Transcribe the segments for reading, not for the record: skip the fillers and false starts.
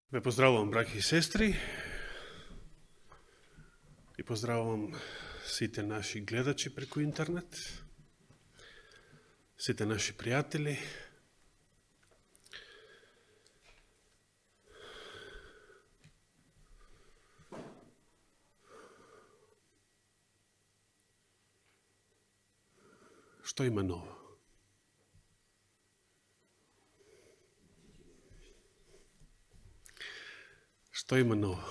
Ве поздравувам, браќи и сестри, и поздравувам сите наши гледачи преку интернет, сите наши пријатели. Што има ново? Што има ново?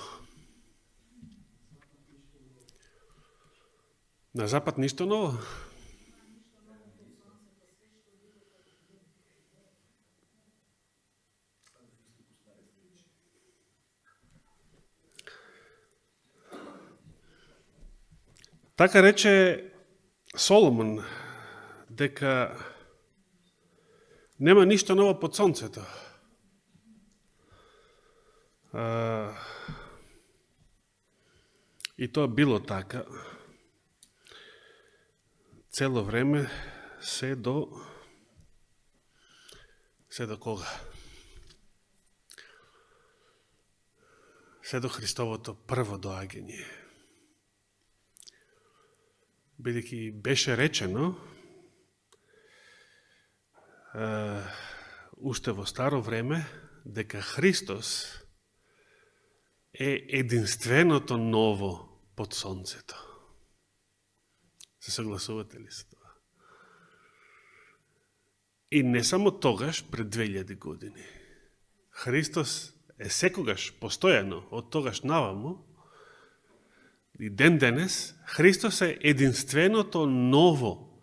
На запад ништо ново? Така рече Соломон, дека нема ништо ново под сонцето. И тоа било така цело време се до кога? Се до Христовото прво доаѓање. Бидејќи беше речено уште во старо време дека Христос е единственото ново под сонцето. Се согласувате ли со тоа? И не само тогаш, пред 2000 години. Христос е секогаш, постојано, од тогаш наваму, и ден денес, Христос е единственото ново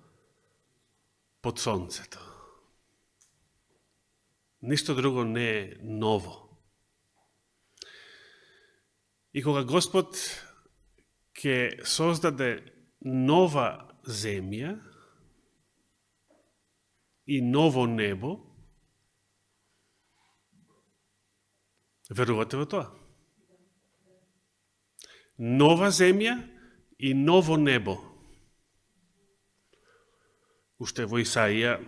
под сонцето. Ништо друго не е ново. И кога Господ ќе создаде нова земја и ново небо, верувате во тоа? Нова земја и ново небо. Уште во Исаија,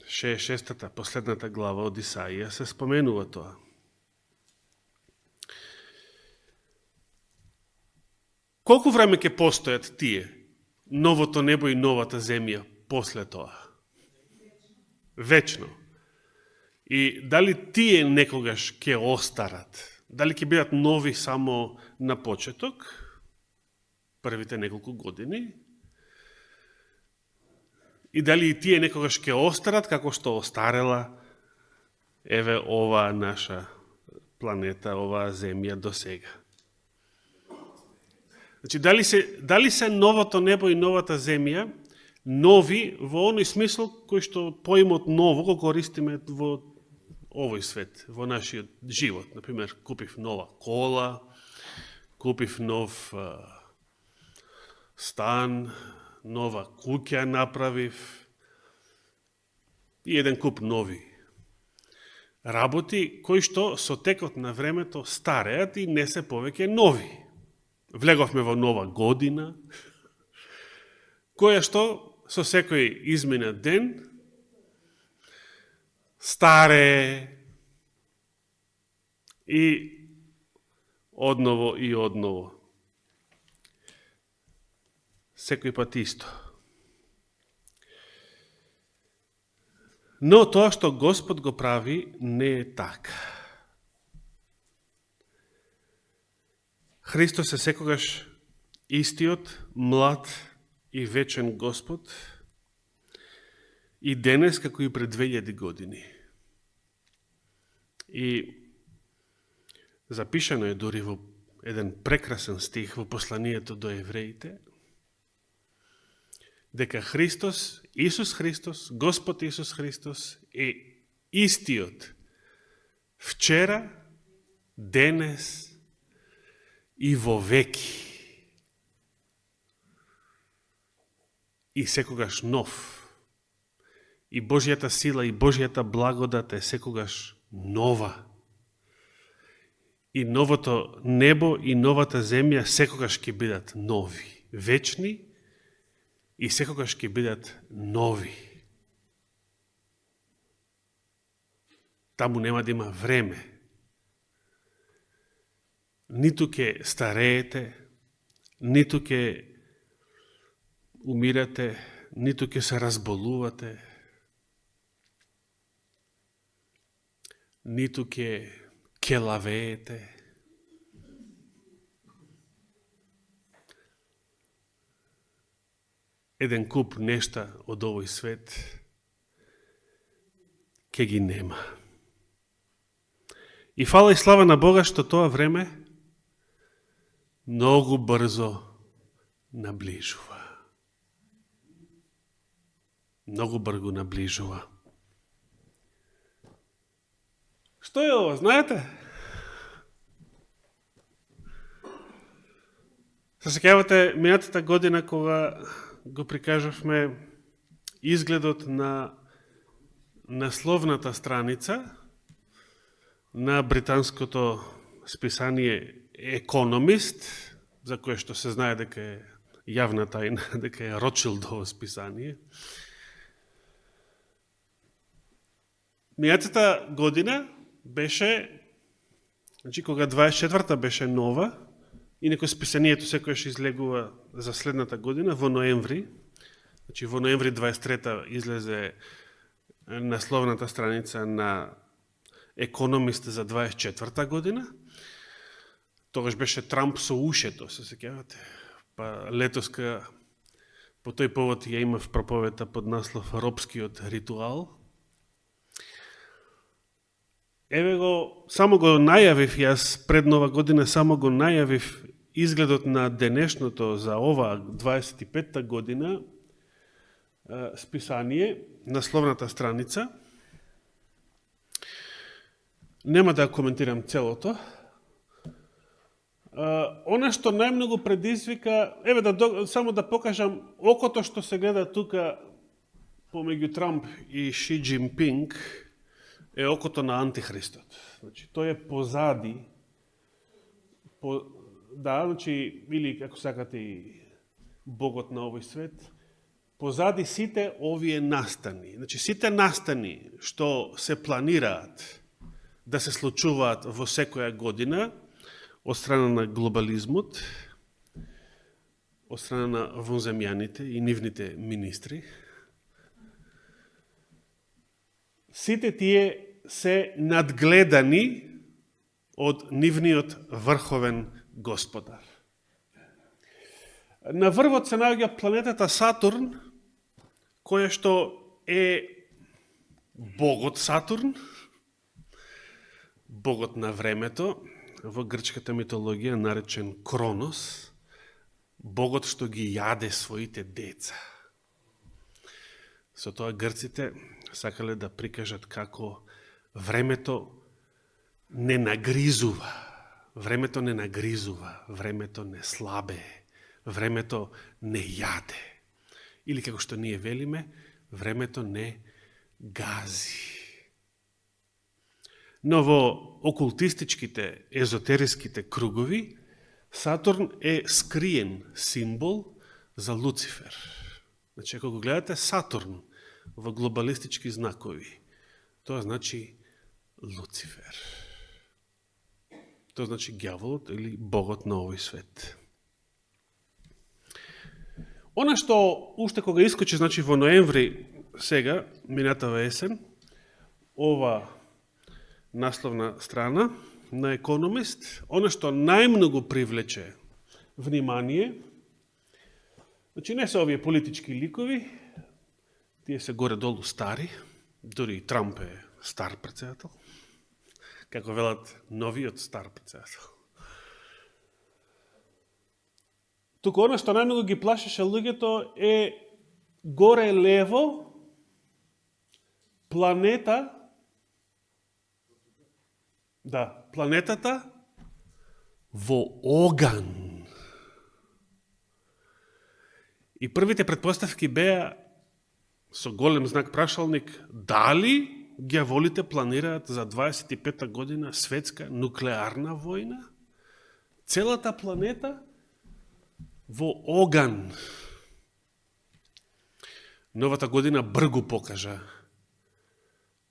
66-та, последната глава од Исаија, се споменува тоа. Колку време ќе постојат тие, новото небо и новата земја, после тоа? Вечно. И дали тие некогаш ќе остарат? Дали ќе бидат нови само на почеток, првите неколку години? И дали и тие некогаш ќе остарат, како што остарела, еве, оваа наша планета, оваа земја до сега? Значи, дали се новото небо и новата земја нови во оној смисол кој што поимот ново го користиме во овој свет, во нашиот живот? Например, купив нова кола, купив нов стан, нова куќа направив и еден куп нови работи кои што со текот на времето стареат и не се повеќе нови. Влеговме во нова година, која што со секој изминат ден старе и одново и одново. Секој пат исто. Но тоа што Господ го прави не е така. Христос е секогаш истиот, млад и вечен Господ, и денес како и пред 2000 години. И запишано е дури во еден прекрасен стих во посланието до евреите, дека Христос, Исус Христос, Господ Исус Христос е истиот вчера, денес и во веки. И секогаш нов. И Божјата сила и Божјата благодат е секогаш нова. И новото небо и новата земја секогаш ќе бидат нови, вечни, и секогаш ќе бидат нови. Таму нема да има време. ниту ќе стареете, ниту ќе умирате, ниту ќе се разболувате, ниту ќе келавеете. Еден куп нешта од овој свет ќе ги нема. И фала и слава на Бога што тоа време многу брзо наближува. Многу брзо наближува. Што е ова, знаете? Се сеќавате минатата година кога го прикажавме изгледот на насловната страница на британското списание Economist, за кое што се знае дека е јавна тајна, дека е Ротшилдово списание. Минатата година беше, значи кога 24-та беше нова, инако списанието секојаш излегува за следната година, во ноември. Значи во ноември 23-та излезе насловната страница на Economist за 24-та година. Тогаш беше Трамп со ушето, се сеќавате. Па летоска по тој повод ја имав проповета под наслов Робскиот ритуал. Еве го, само го најавив јас пред нова година, само го најавив изгледот на денешното за ова 25-та година списание, насловната страница. Нема да коментирам целото. Она што најмногу предизвика, еве само да покажам окото што се гледа тука помеѓу Трамп и Ши Џинпинг е окото на Антихристот. Значи, тој е позади, значи, или како сакате и Богот на овој свет, позади сите овие настани. Значи, сите настани што се планираат да се случуваат во секоја година, од страна на глобализмот, од страна на вонземјаните и нивните министри, сите тие се надгледани од нивниот врховен Господар. На врвот се наоѓа планетата Сатурн, која што е богот Сатурн, богот на времето, во грчката митологија наречен Кронос, богот што ги јаде своите деца. Со тоа грците сакале да прикажат како времето не нагризува, времето не нагризува, времето не слабе, времето не јаде. Или како што ние велиме, времето не гази. Но во окултистичките, езотериските кругови, Сатурн е скриен символ за Луцифер. Значи, ако го гледате Сатурн во глобалистички знакови, тоа значи Луцифер. Тоа значи ѓаволот или богот на овој свет. Она што уште кога искочи, значи во ноември сега, минатава есен, ова насловна страна на Economist, она што најмногу привлече внимание, значи не се овие политички ликови, тие се горе-долу стари, дури и Трамп е стар председател, како велат новиот стар председател. Туку она што најмногу ги плашеше луѓето е горе лево планетата во оган. И првите предпоставки беа со голем знак прашалник дали ѓаволите планираат за 25-та година светска нуклеарна војна? Целата планета во оган. Новата година бргу покажа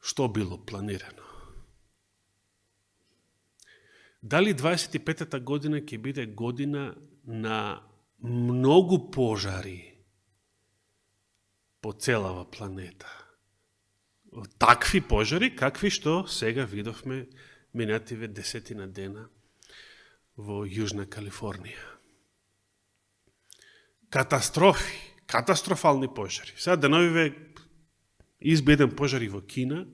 што било планирано. Дали 25-та година ќе биде година на многу пожари по целава планета? Такви пожари, какви што сега видовме минативе 10 дена во Јужна Калифорнија. Катастрофи, катастрофални пожари. Сега деновиве изби еден пожар и во Кина.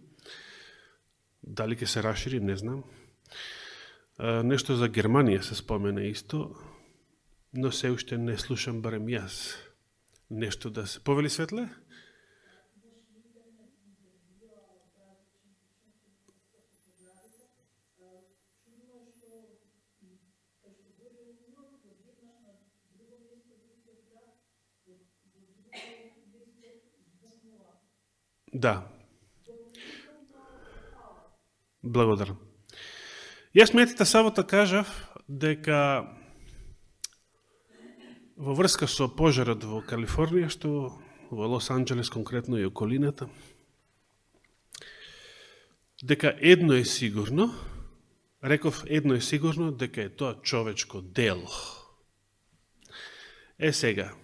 Дали ќе се расшири, не знам. Нешто за Германија се спомена исто, но се уште не слушам, барем јас, нешто да се... Повели Светле? Да. Благодарам. Јас метите сабота кажав дека во врска со пожарот во Калифорнија, што во Лос Анџелес конкретно и околината, дека едно е сигурно, реков едно е сигурно, дека е тоа човечко дело. Сега,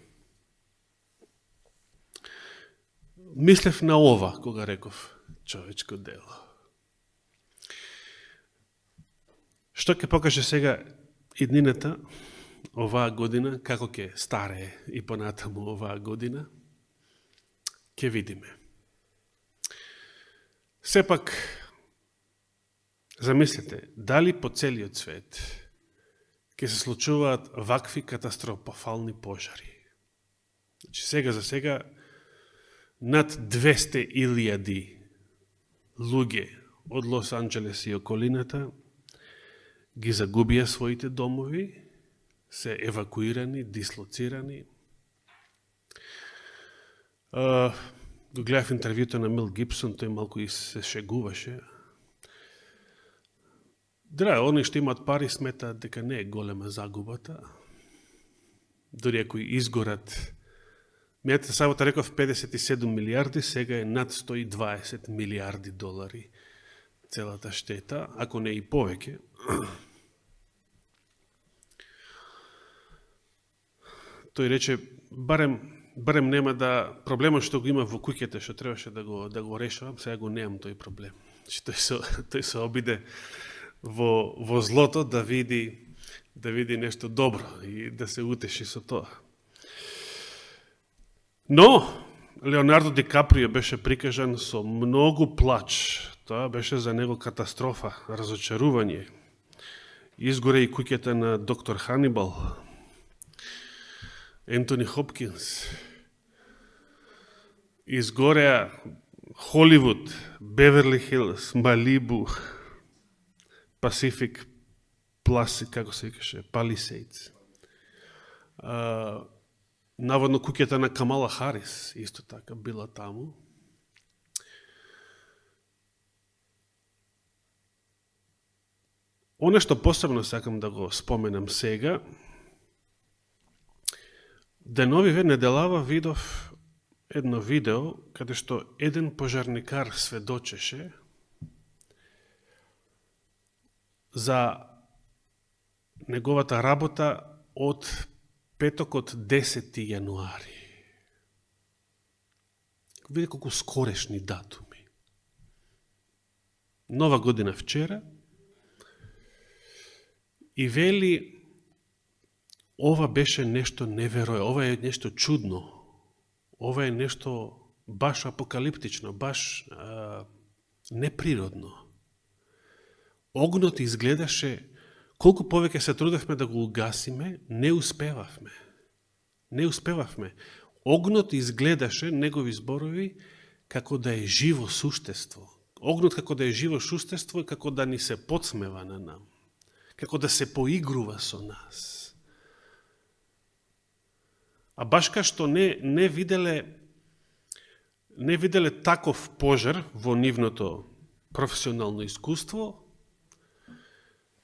мислев на ова, кога реков човечко дело. Што ќе покаже сега иднината, оваа година, како ќе старее и понатаму оваа година, ќе видиме. Сепак, замислете, дали по целиот свет ќе се случуваат вакви катастрофални пожари? Значи, сега за сега над 200.000 луѓе од Лос Анџелес и околината ги загубија своите домови, се евакуирани, дислоцирани. Го гледав интервјуто на Мел Гибсон, тој малку и се шегуваше. Они што имаат пари сметаат дека не е голема загубата. Дори ако изгорат, мејата сабота реков 57 милиарди, сега е над 120 милиарди долари целата штета, ако не и повеќе. Тој рече, барем нема да проблемот што го има во куќите, што требаше да го решавам, сега го немам тој проблем. Тој се обиде во злото да види нешто добро и да се утеши со тоа. Но Леонардо Ди Каприо беше прикажан со многу плач. Тоа беше за него катастрофа, разочарување. Изгоре и куќата на доктор Ханибал, Ентони Хопкинс. Изгореа Холивуд, Беверли Хилс, Малибу, Пасифик Плас, како се викаше, Палисейдс. Наводно куќата на Камала Харис исто така била таму. Оно што посебно сакам да го споменам сега, деновиве неделава видов едно видео каде што еден пожарникар сведочеше за неговата работа од петокот 10 јануари. Види колку скорешни датуми. Нова година вчера и вели ова беше нешто неверојатно, ова е нешто чудно, ова е нешто баш апокалиптично, баш неприродно. Огнот изгледаше, колку повеќе се трудевме да го угасиме, не успевавме. Огнот изгледаше, негови зборови, како да е живо суштество. Огнот како да е живо суштество и како да ни се подсмева на нам. Како да се поигрува со нас. А баш ка што не виделе таков пожар во нивното професионално искуство,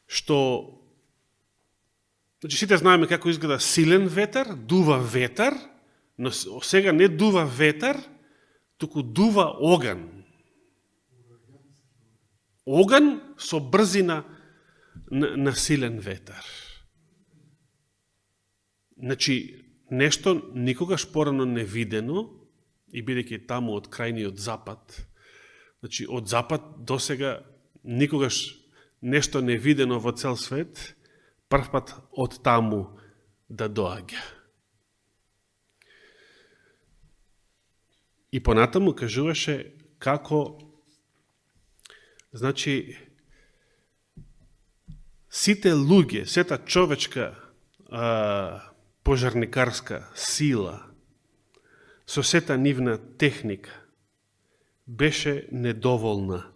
што значи сите знаеме како изгледа силен ветер, дува ветер, но сега не дува ветер, туку дува оган. Оган со брзина на силен ветар. Значи, нешто никогаш порано невидено, и бидејќи таму од крајниот запад, значи од запад до сега никогаш нешто невидено во цел свет, прв пат од таму да доаѓа. И понатаму кажуваше како, значи, сите луѓе, сета човечка пожарникарска сила, со сета нивна техника, беше недоволна.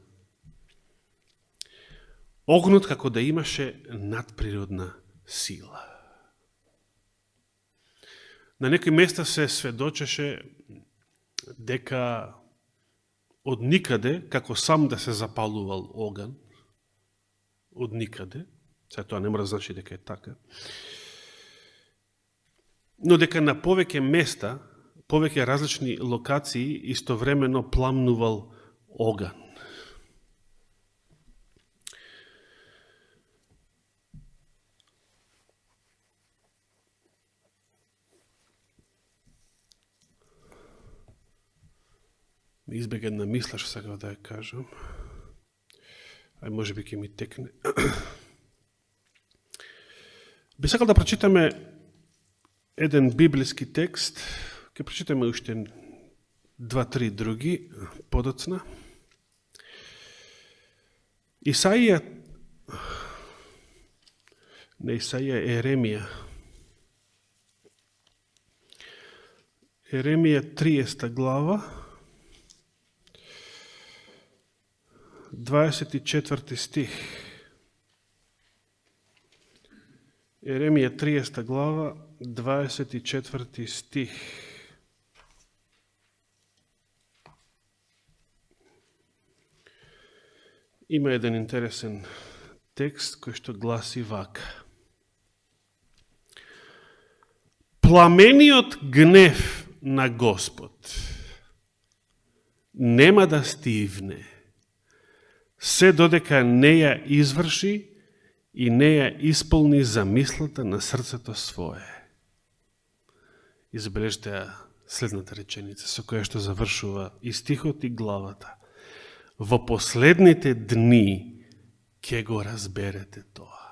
Огнот како да имаше надприродна сила. На некои места се сведочеше дека од никаде, како сам да се запалувал оган, од никаде, сега тоа не мора да значи дека е така, но дека на повеќе места, повеќе различни локации, истовремено пламнувал оган. Ми избега една мисла, што сакав да ја кажам. Ај може би ќе ми текне. Би сакал да прочитаме еден библиски текст, ќе прочитаме уште 2-3 други подоцна. Еремија 30 глава, 24 стих. Еремија 30 глава, 24 стих. Има еден интересен текст кој што гласи вака. Пламениот гнев на Господ нема да стивне, се додека не ја изврши и не ја исполни замислата на срцето свое. И забележте ја следната реченица, со која што завршува и стихот и главата. Во последните дни ќе го разберете тоа.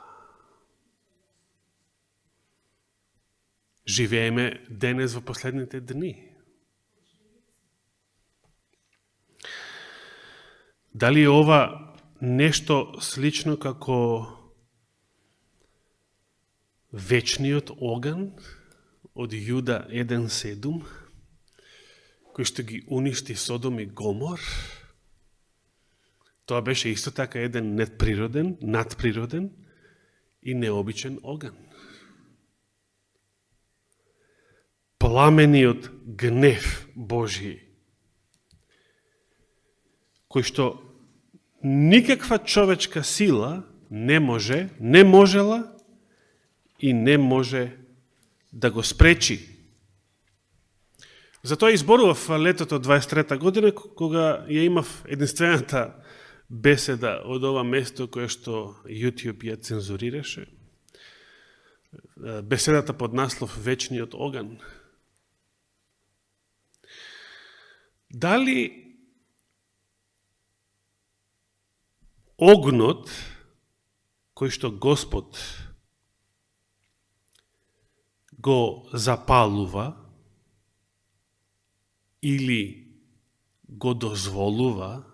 Живееме денес во последните дни. Дали е ова нешто слично како вечниот оган од Јуда 1.7, кој што ги уништи Содом и Гомор? Тоа беше исто така еден надприроден и необичен оган. Пламениот гнев Божи, кој што никаква човечка сила не можела и не може да го спречи. Затоа изборував летото 23-та година, кога ја имав единствената беседа од ова место кое што YouTube ја цензурираше. Беседата под наслов Вечниот оган. Дали огнот кој што Господ го запалува или го дозволува,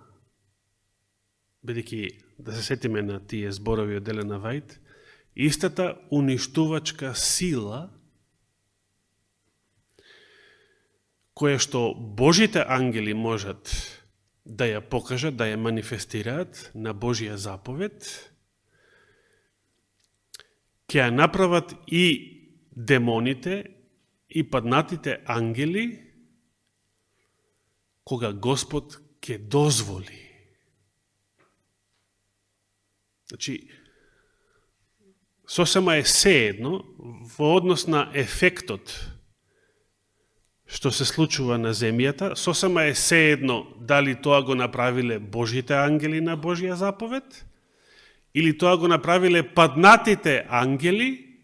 бидејќи да се сетиме на тие зборови од Елена Вајд, истата уништувачка сила која што Божите ангели можат да ја покажат, да ја манифестираат на Божија заповед, ќе ја направат и демоните и паднатите ангели кога Господ ќе дозволи. Значи, сосема е сеедно во однос на ефектот што се случува на земјата, сосема е сеедно дали тоа го направиле Божите ангели на Божија заповед Или тоа го направиле паднатите ангели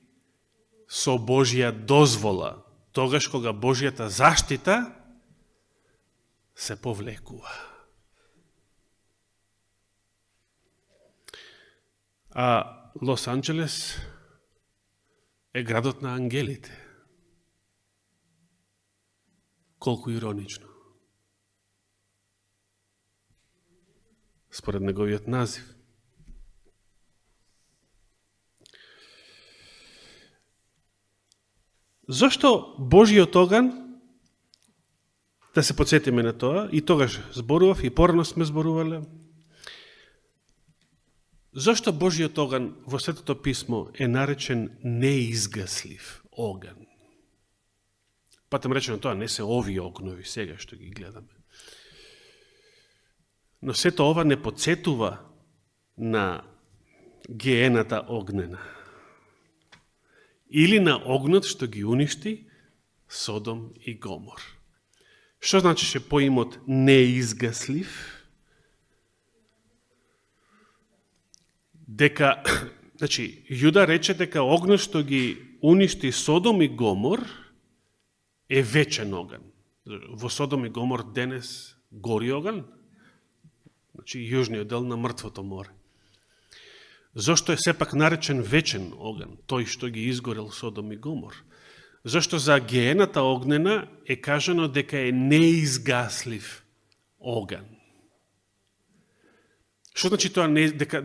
со Божја дозвола, тогаш кога Божјата заштита се повлекува. А Лос Анджелес е градот на ангелите. Колку иронично. Според неговиот назив. Зошто Божиот оган, да се подсетиме на тоа, и тогаш зборував, и порано сме зборувале, зошто Божиот оган во Светото писмо е наречен неизгаслив оган? Патем речено тоа не се овие огнови сега што ги гледаме. Но сето ова не подсетува на гиената огнена. Или на огнот што ги уништи Содом и Гомор. Што значише поимот неизгаслив? Дека, значи, Јуда рече дека огнот што ги уништи Содом и Гомор е вечен оган. Во Содом и Гомор денес гори оган, значи јужниот дел на мртвото море. Зошто е сепак наречен вечен оган, тој што ги изгорел Содом и Гомор? Зошто за гиената огнена е кажано дека е неизгаслив оган? Што значи тоа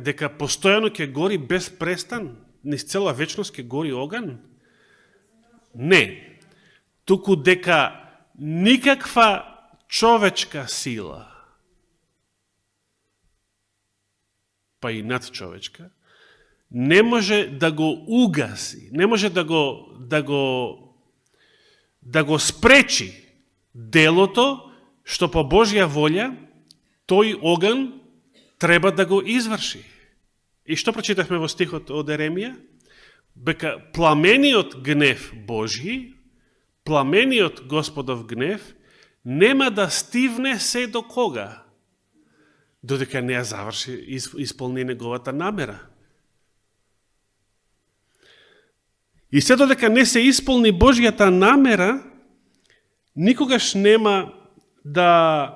дека постојано ќе гори без престан, низ цела вечност ќе гори оган? Не. Туку дека никаква човечка сила, па и надчовечка, не може да го угаси, не може да го спречи делото што по Божја волја тој оган треба да го изврши. И што прочитавме во стихот од Еремија? Бека пламениот гнев Божји, пламениот Господов гнев нема да стивне се до кога? Додека не ја заврши, исполни неговата намера. И се додека не се исполни Божјата намера, никогаш нема да...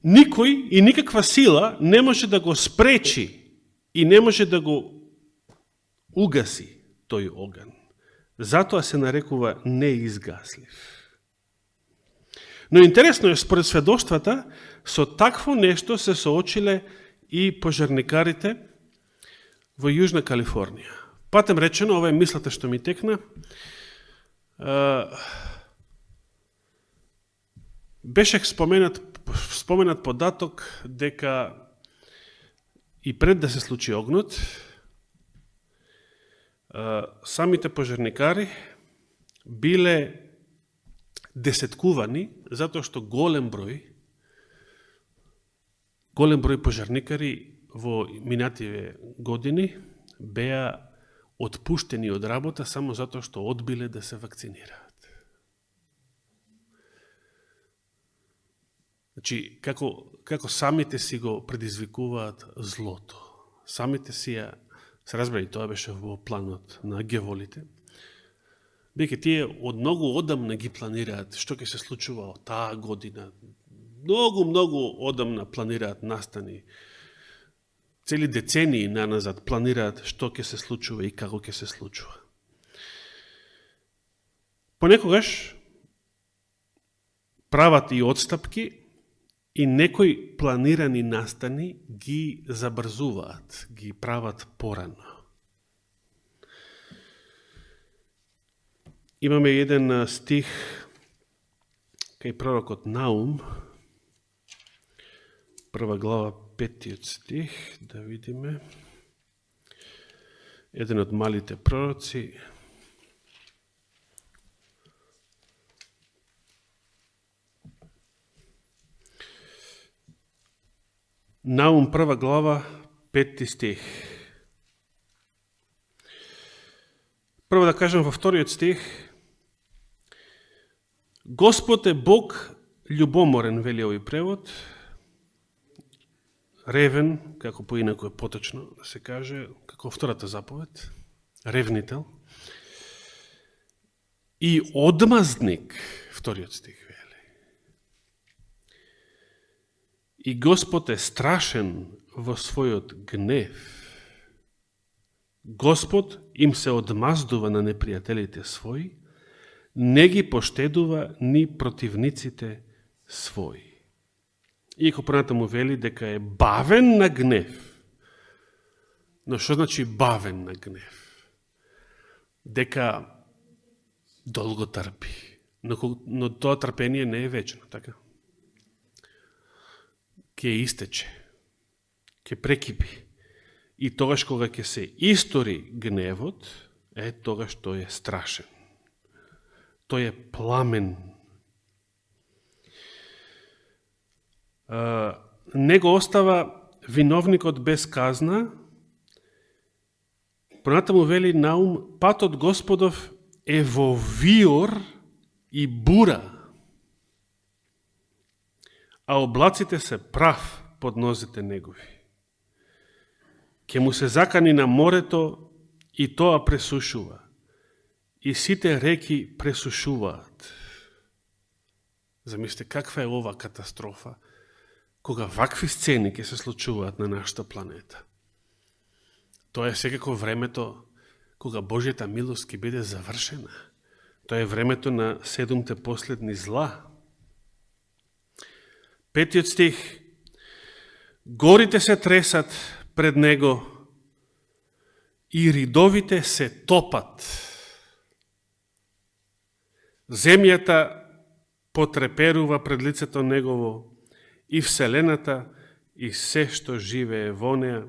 Никој и никаква сила не може да го спречи и не може да го угаси тој оган. Затоа се нарекува неизгаслив. Но интересно е, според сведоштвата, со такво нешто се соочиле и пожарникарите во Јужна Калифорнија. Патем речено, ова е мислата што ми текна, беше споменат податок дека и пред да се случи огнот, самите пожарникари биле десеткувани, затоа што голем број пожарникари во минативе години беа отпуштени од работа само затоа што одбиле да се вакцинираат. Значи, како самите си го предизвикуваат злото. Самите си ја, се разбира, и тоа беше во планот на геволите, бидејќи тие од многу одамна ги планираат што ќе се случува од таа година. Многу одамна планираат настани. Цели децении наназад планираат што ќе се случува и како ќе се случува. Понекогаш прават и отстапки и некои планирани настани ги забрзуваат, ги прават порано. Имаме еден стих кај пророкот Наум, 1 глава, 5 стих, да видиме. Еден од малите пророци. Наум 1 глава, 5 стих. Прво да кажем во вториот стих. Господ е Бог љубоморен, вели овој превод. ревен, како поинаку е поточно да се каже, како втората заповед, ревнител, и одмазник, вториот стих вели. И Господ е страшен во својот гнев. Господ им се одмаздува на непријателите своји, не ги поштедува ни противниците своји. Иако понатаму вели дека е бавен на гнев. Но што значи бавен на гнев? Дека долго трпи. Но тоа трпение не е вечно, така? Ке истече. Ке прекипи. И тогаш кога ќе се истори гневот, тогаш тој е страшен. Тој е пламен. Не го остава виновникот без казна. Понатаму вели Наум, патот Господов е во виор и бура, а облаците се прав под нозите негови. Ке му се закани на морето и тоа пресушува. И сите реки пресушуваат. Замислите, каква е ова катастрофа, кога вакви сцени ќе се случуваат на нашата планета. Тоа е секако времето кога Божјата милост ќе биде завршена. Тоа е времето на 7 последни зла. 5 стих. Горите се тресат пред него и ридовите се топат. Земјата потреперува пред лицето негово и вселената и се што живее во неа.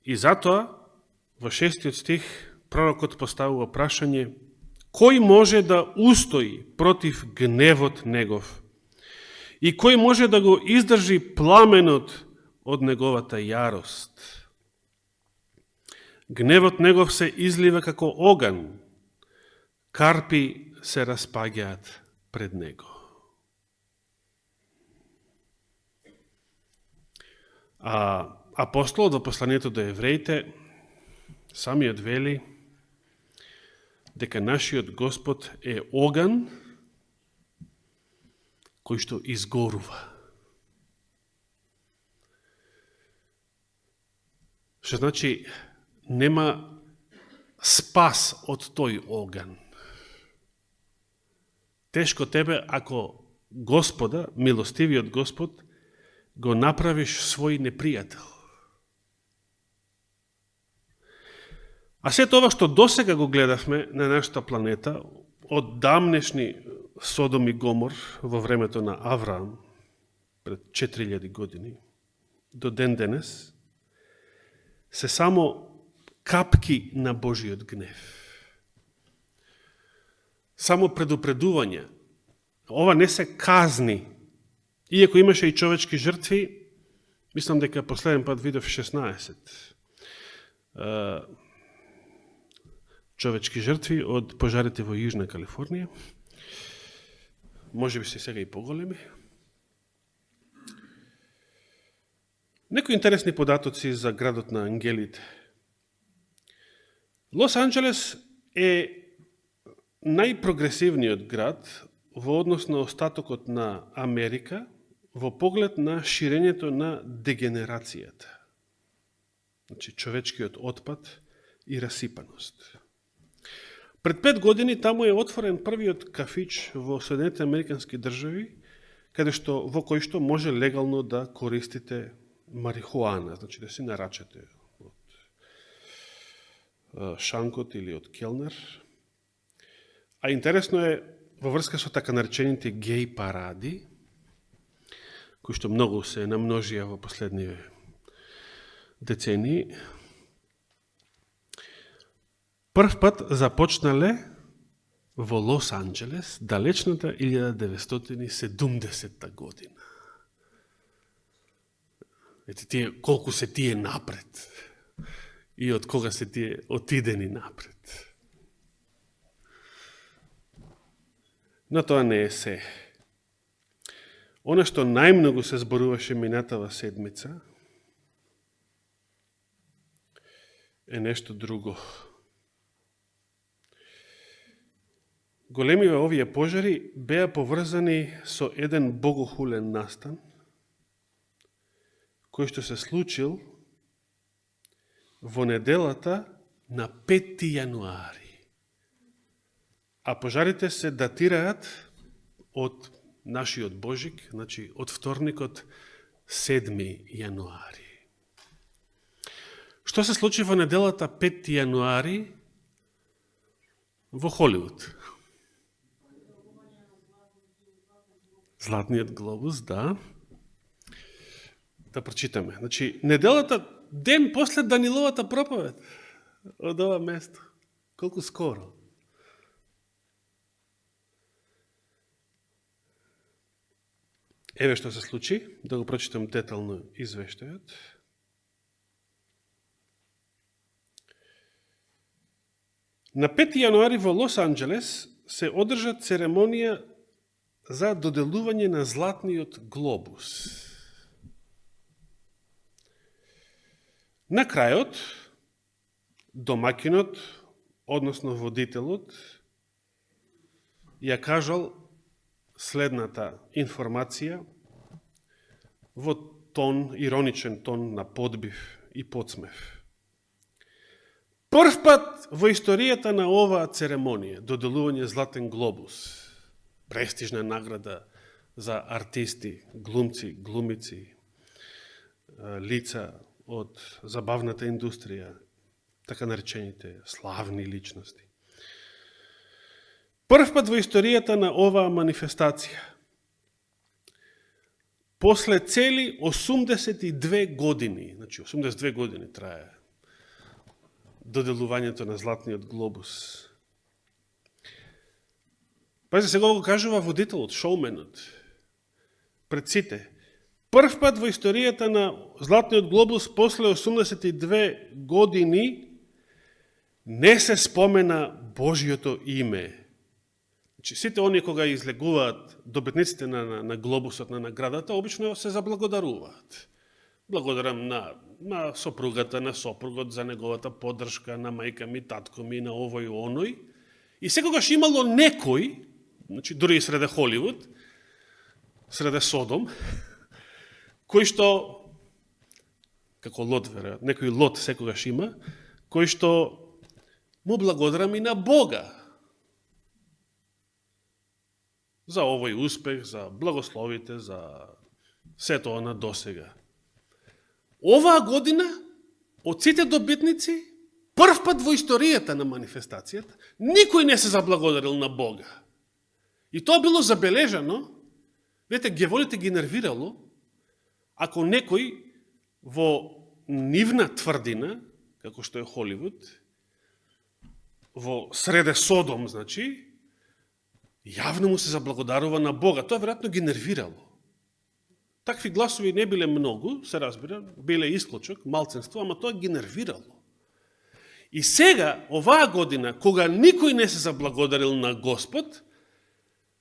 И затоа, во 6 стих, пророкот поставува прашање: кој може да устои против гневот негов? И кој може да го издржи пламенот од неговата јарост? Гневот негов се излива како оган, карпи се распаѓаат пред него. А апостолот во посланието до евреите самиот вели дека нашиот Господ е оган кој што изгорува. Што значи нема спас од тој оган. Тешко тебе ако Господа, милостивиот Господ, го направиш свој непријател. А се тоа што досега го гледавме на нашата планета, од дамнешни Содом и Гомор во времето на Авраам, пред 4000 години, до ден денес, се само капки на Божиот гнев. Само предупредување. Ова не се казни. Иако имаше и човечки жртви, мислам дека последен пат видов 16 човечки жртви од пожарите во Јужна Калифорнија. Може би се сега и поголеми. Некои интересни податоци за градот на ангелите. Лос Анџелес е најпрогресивниот град во однос на остатокот на Америка во поглед на ширењето на дегенерацијата. Значи, човечкиот отпад и расипаност. Пред 5 години таму е отворен првиот кафич во Соединетите Американски држави, во кој што може легално да користите марихуана, значи да си нарачате од шанкот или од келнер. А интересно е, во врска со така наречените геј паради, кои што многу се намножија во последниве децении, прв пат започнале во Лос Анџелес далечната 1970 година. Ете тие, колку се тие напред и од кога се тие отидени напред. Но тоа не е се. Она што најмногу се зборуваше минатава седмица е нешто друго. Големиве овие пожари беа поврзани со еден богохулен настан, кој што се случил во неделата на 5 јануари. А пожарите се датираат од нашиот Божик, значи од вторникот 7 јануари. Што се случи во неделата 5 јануари во Холивуд? Златниот глобус, да. Да прочитаме. Значи, неделата, ден после Даниловата проповед од ова место. Колку скоро. Еве што се случи, да го прочитам детално извештајот. На 5 јануари во Лос Анџелес се одржа церемонија за доделување на Златниот глобус. На крајот, домакинот, односно водителот, ја кажал следната информација во тон, ироничен тон на подбив и подсмев. Прв пат во историјата на оваа церемонија, доделување Златен глобус, престижна награда за артисти, глумци, глумици, лица од забавната индустрија, така наречените славни личности. Прв пат во историјата на оваа манифестација, после цели 82 години, значи 82 години трае доделувањето на Златниот глобус. Пази, сега го кажува водителот, шоуменот, пред сите. Прв пат во историјата на Златниот глобус после 82 години не се спомена Божиото име. Значи, сите оние кога излегуваат добитниците на глобусот, на наградата, обично се заблагодаруваат. Благодарам на сопругата, на сопругот за неговата поддршка, на мајка ми, татко ми, на овој и оној. И секогаш имало некој, значи дури и среде Холивуд, среде Содом, кој што, како Лот, веројатно, некој Лот секогаш има, кој што му благодарам и на Бога за овој успех, за благословите, за сето она досега. Оваа година, од сите добитници, прв пат во историјата на манифестацијата, никој не се заблагодарил на Бога. И тоа било забележано, видите, гјаволите ги нервирало, ако некој во нивна тврдина, како што е Холивуд, во среде Содом, значи, јавно му се заблагодарува на Бога. Тоа веројатно ги нервирало. Такви гласови не биле многу, се разбира, биле исклучок, малценство, ама тоа ги нервирало. И сега, оваа година, кога никој не се заблагодарил на Господ,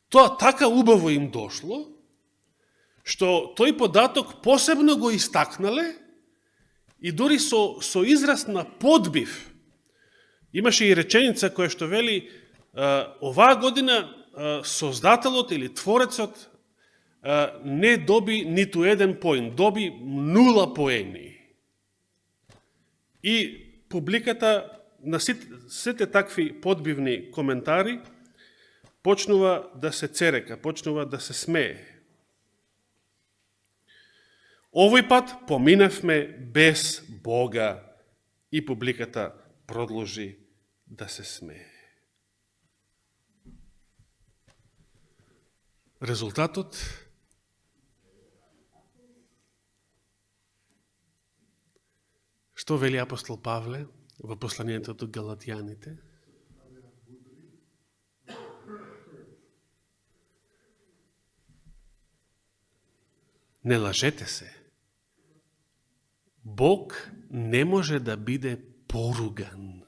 тоа така убаво им дошло, што тој податок посебно го истакнале и дури со израз на подбив. Имаше и реченица која што вели, оваа година Создателот или Творецот не доби ниту еден поен, доби 0 поени. И публиката на сите такви подбивни коментари почнува да се церека, почнува да се смее. Овој пат поминавме без Бога и публиката продолжи да се смее. Резултатот што вели апостол Павле во посланието до Галатјаните? Не лажете се. Бог не може да биде поруган.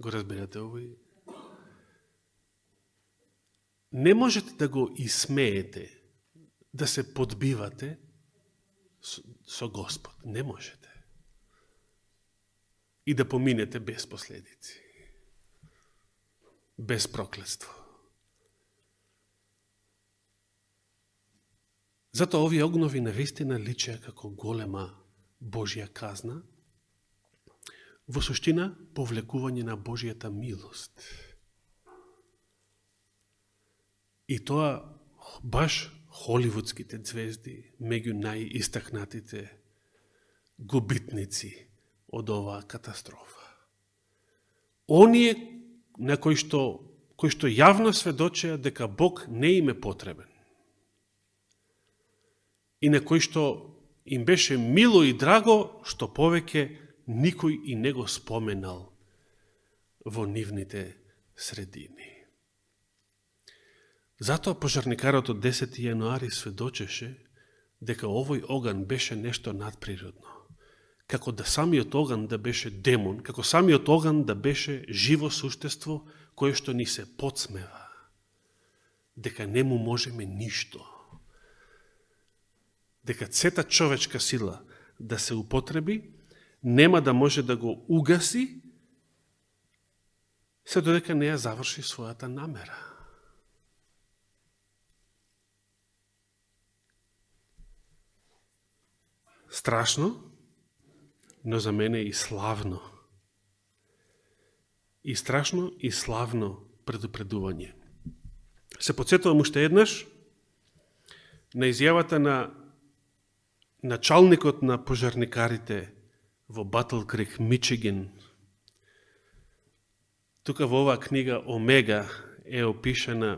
Го разбирате овој? Не можете да го исмеете да се подбивате со Господ. Не можете. И да поминете без последици. Без проклетство. Зато овие огнови навистина личеа како голема Божја казна, во суштина повлекување на Божјата милост. И тоа баш холивудските звезди, меѓу најистакнатите губитници од оваа катастрофа. Оние на кои што јавно сведочеа дека Бог не им е потребен и на кои што им беше мило и драго што повеќе никој и не го споменал во нивните средини. Затоа пожарникарот од 10. јануари сведочеше дека овој оган беше нешто надприродно. Како да самиот оган да беше демон, како самиот оган да беше живо суштество кое што ни се подсмева. Дека не му можеме ништо. Дека сета човечка сила да се употреби, нема да може да го угаси, се додека не ја заврши својата намера. Страшно, но за мене и славно. И страшно и славно предупредување. Се подсетувам уште еднаш на изјавата на началникот на пожарникарите во Батл Крик, Мичиган. Тука во оваа книга Омега е опишана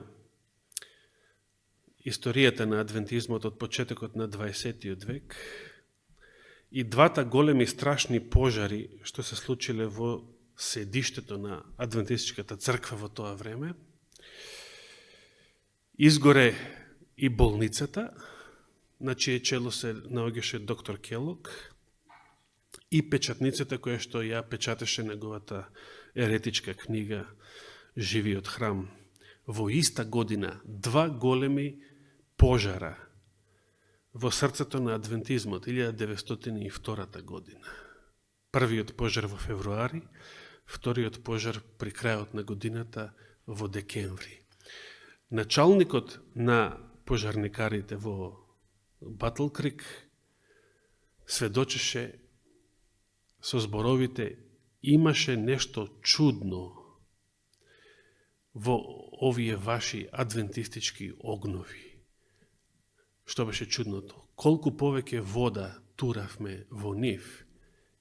историјата на адвентизмот од почетокот на 20. век и двата големи страшни пожари што се случиле во седиштето на адвентистичката црква во тоа време. Изгоре и болницата, на чие чело се наоѓаше доктор Келок, и печатницата која што ја печатеше неговата еретичка книга Живиот храм. Во иста година два големи пожара во срцето на адвентизмот, 1902 година. Првиот пожар во февруари, вториот пожар при крајот на годината во декември. Началникот на пожарникарите во Батл Крик сведочеше со зборовите: имаше нешто чудно во овие ваши адвентистички огнови. Што беше чудното? Колку повеќе вода туравме во нив,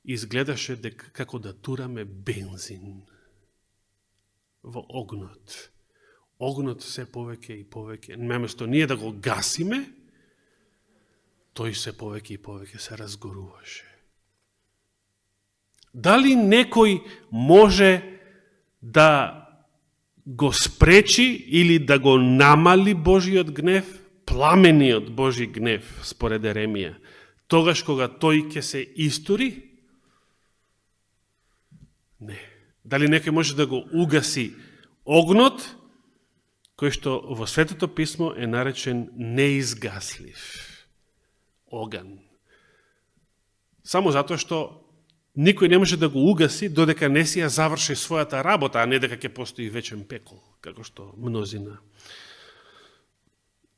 изгледаше дека како да тураме бензин во огнот. Огнот се повеќе и повеќе. Наместо ние да го гасиме, тој се повеќе и повеќе се разгоруваше. Дали некој може да го спречи или да го намали Божиот гнев, пламениот Божи гнев, според Еремија, тогаш кога тој ќе се истури? Не. Дали некој може да го угаси огнот, кој што во Светото писмо е наречен неизгаслив оган? Само затоа што никој не може да го угаси додека не си ја заврши својата работа, а не дека ќе постои вечен пекол, како што мнозина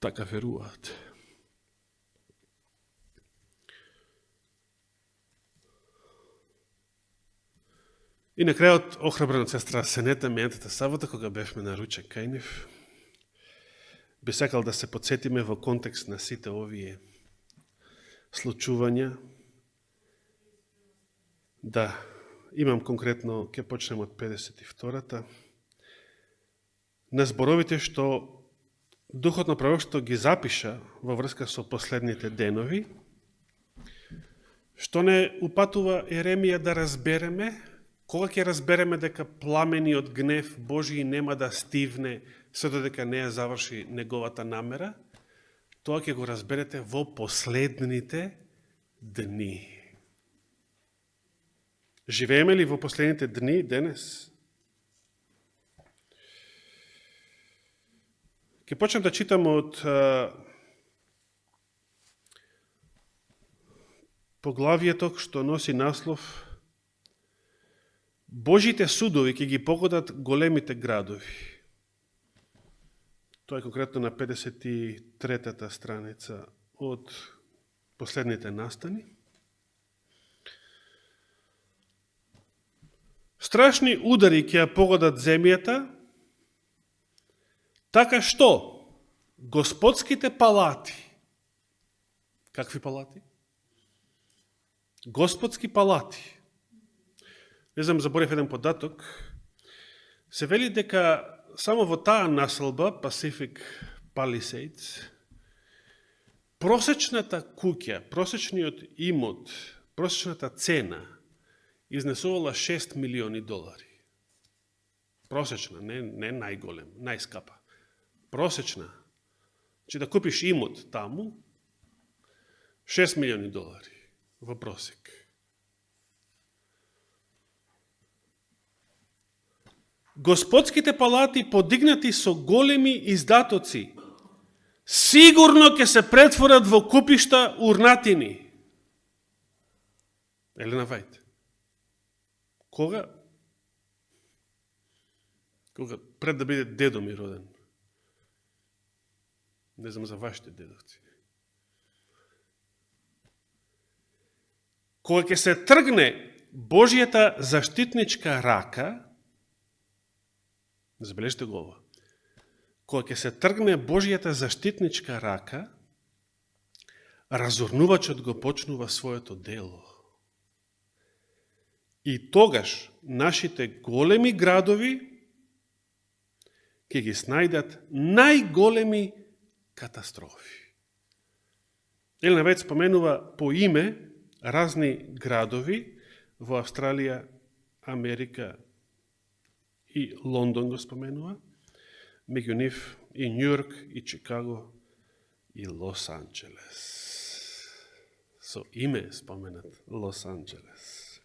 така веруваат. И на крајот, охрабрена сестра Сенета мејатата сабота, кога бевме на ручек кај нив, би сакал да се подсетиме во контекст на сите овие случувања. Да, имам конкретно, ќе почнем од 52-та, на зборовите што Духот на пророштво ги запиша во врска со последните денови, што не упатува Еремија да разбереме, кога ќе разбереме дека пламениот гнев Божи нема да стивне се додека не ја заврши неговата намера, тоа ќе го разберете во последните дни. Живееме ли во последните дни денес? Ќе почнем да читам од поглавието што носи наслов Божите судови ќе ги погодат големите градови. Тоа е конкретно на 53-та страница од последните настани. Страшни удари ќе ја погодат земјата, така што господските палати, какви палати? Господски палати. Не знам, заборев еден податок. Се вели дека само во таа населба, Pacific Palisades, просечната куќа, просечниот имот, просечната цена изнесувала $6 милиони. Просечна, не најголем, најскапа. Просечна. Че да купиш имот таму, $6 милиони во просек. Господските палати подигнати со големи издатоци сигурно ќе се претворат во купишта урнатини. Елена Вајд. Кога? Пред да биде дедо ми роден. Не знам за вашите дедовци. Кога ќе се тргне Божијата заштитничка рака, забележте го ова, кога ќе се тргне Божијата заштитничка рака, разорнувачот го почнува своето дело. И тогаш нашите големи градови ќе ги снајдат најголеми катастрофи. Елена Вајд споменува по име разни градови во Австралија, Америка и Лондон го споменува, меѓу нив и Њујорк, и Чикаго, и Лос Анџелес. Со име споменат Лос Анџелес.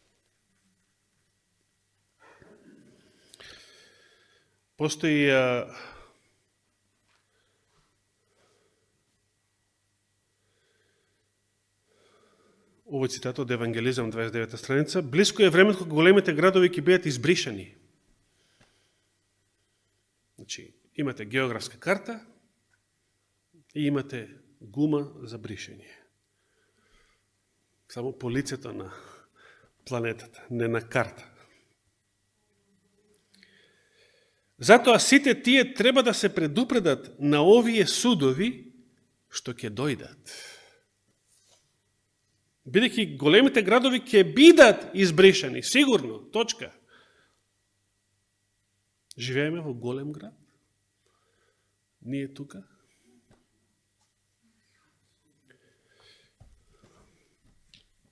Постои овој цитат од Евангелизам 29 страница, близко е времето кога големите градови ќе бидат избришани. Значи, имате географска карта и имате гума за бришење. Само по лицето на планетата, не на карта. Затоа сите тие треба да се предупредат на овие судови што ќе дојдат. Бидејќи големите градови ќе бидат избришани, сигурно, точка. Живееме во голем град. Ние тука.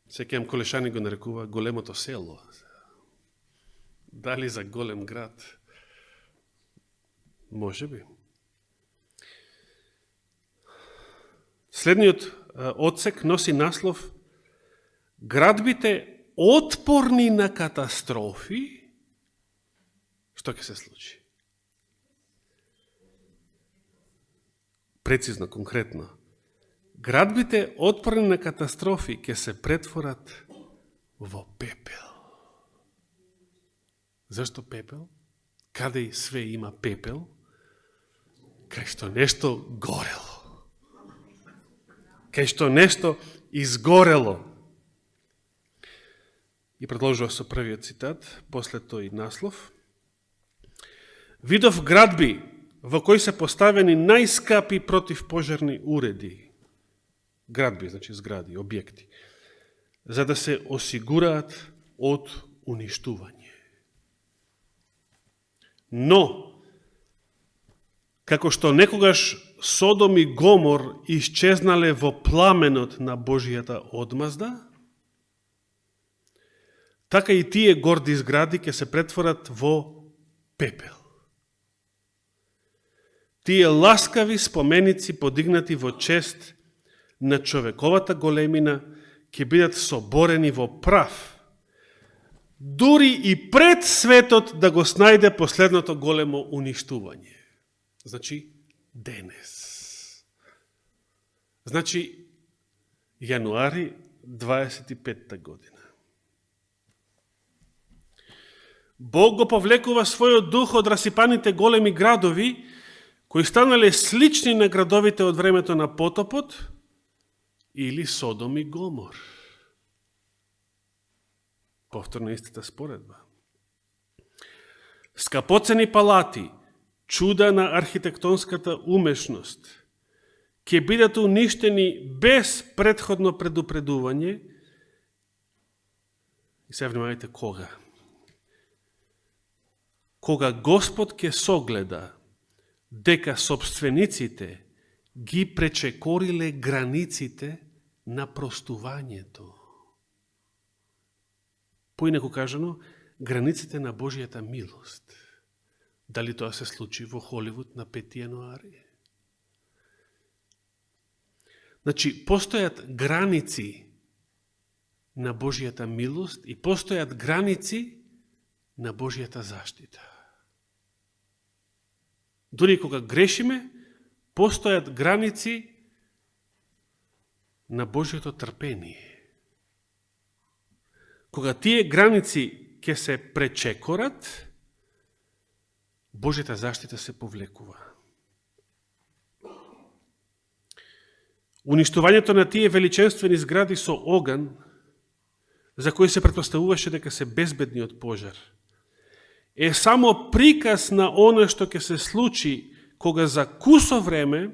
Секајам Колешани го нарекува големото село. Дали за голем град? Може би. Следниот одсек носи наслов Градбите отпорни на катастрофи. Што ќе се случи? Прецизно, конкретно. Градбите отпорни на катастрофи ќе се претворат во пепел. Зашто пепел? Каде и све има пепел? Кај што нешто горело. Кај што нешто изгорело. И продолжува со првиот цитат, после тој наслов. Видов градби во кои се поставени најскапи противпожарни уреди. Градби, значи згради, објекти. За да се осигураат од уништување. Но, како што некогаш Содом и Гомор исчезнале во пламенот на Божијата одмазда, така и тие горди згради ќе се претворат во пепел. Тие ласкави споменици подигнати во чест на човековата големина ќе бидат соборени во прав, дури и пред светот да го снајде последното големо уништување. Значи, денес. Значи, јануари 25-та година. Бог го повлекува својот дух од расипаните големи градови, кои станале слични на градовите од времето на потопот, или Содом и Гомор. Повторно истата споредба. Скапоцени палати, чуда на архитектонската умешност, ќе бидат уништени без претходно предупредување. И се внимавајте кога. Кога Господ ќе согледа дека собствениците ги пречекориле границите на простувањето. Поинаку кажано, границите на Божијата милост. Дали тоа се случи во Холивуд на 5 јануари? Значи, постојат граници на Божијата милост и постојат граници на Божијата заштита. Дори кога грешиме, постојат граници на Божиото трпение. Кога тие граници ќе се пречекорат, Божијата заштита се повлекува. Уништувањето на тие величенствени згради со оган, за кои се претпоставуваше дека се безбедни од пожар, е само приказ на оно што ќе се случи кога за кусо време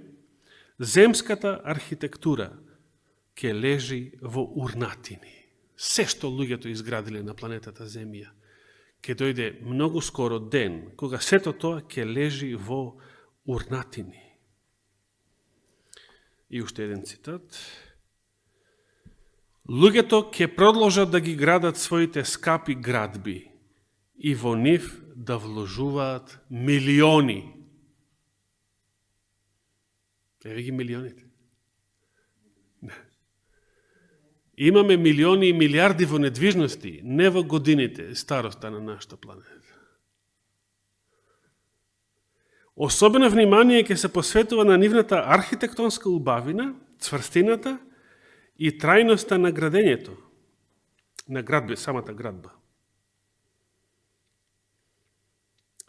земската архитектура ќе лежи во урнатини. Се што луѓето изградиле на планетата Земја, ќе дојде многу скоро ден кога сето тоа ќе лежи во урнатини. И уште еден цитат. Луѓето ќе продолжат да ги градат своите скапи градби и во нив да вложуваат милиони. Еве ги милионите. Имаме милиони и милиарди во недвижности, не во годините староста на нашата планета. Особено внимание ќе се посветува на нивната архитектонска убавина, цврстината и трајноста на градењето, на градбе, самата градба.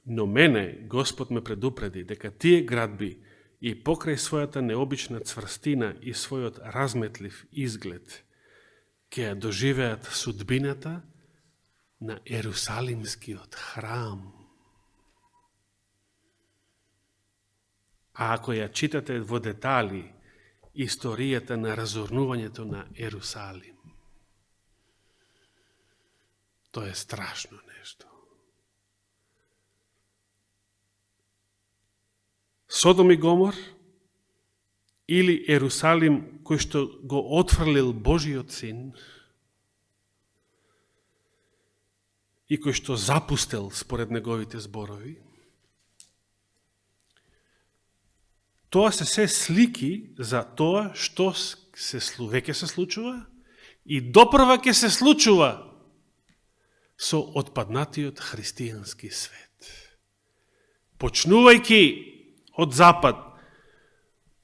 Но мене Господ ме предупреди дека тие градби и покрај својата необична цврстина и својот разметлив изглед ќе ја доживеат судбината на Ерусалимскиот храм. А ако ја читате во детали историјата на разорнувањето на Ерусалим, тоа е страшно нешто. Содом и Гомор или Ерусалим кој што го отфрлил Божиот син и кој што запустел според неговите зборови, тоа се слики за тоа што веќе се случува и допрва ќе се случува со отпаднатиот христијански свет. Почнувајќи од Запад,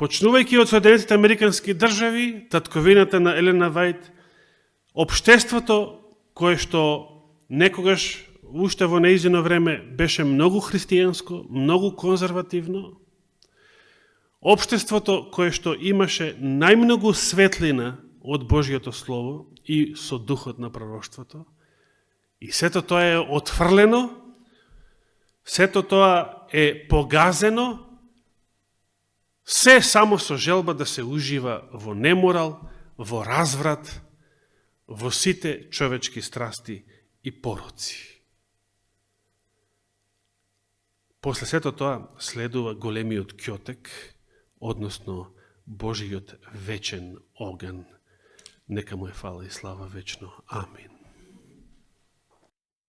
почнувајќи од Соединетите Американски држави, татковината на Елена Вајт, општеството кое што некогаш уште во нејзино време беше многу христијанско, многу конзервативно, општеството кое што имаше најмногу светлина од Божиото Слово и со духот на пророштвото, и сето тоа е отфрлено, сето тоа е погазено, се само со желба да се ужива во неморал, во разврат, во сите човечки страсти и пороци. После сето тоа следува големиот ќотек, односно Божиот вечен оган. Нека му е фала и слава вечно. Амин.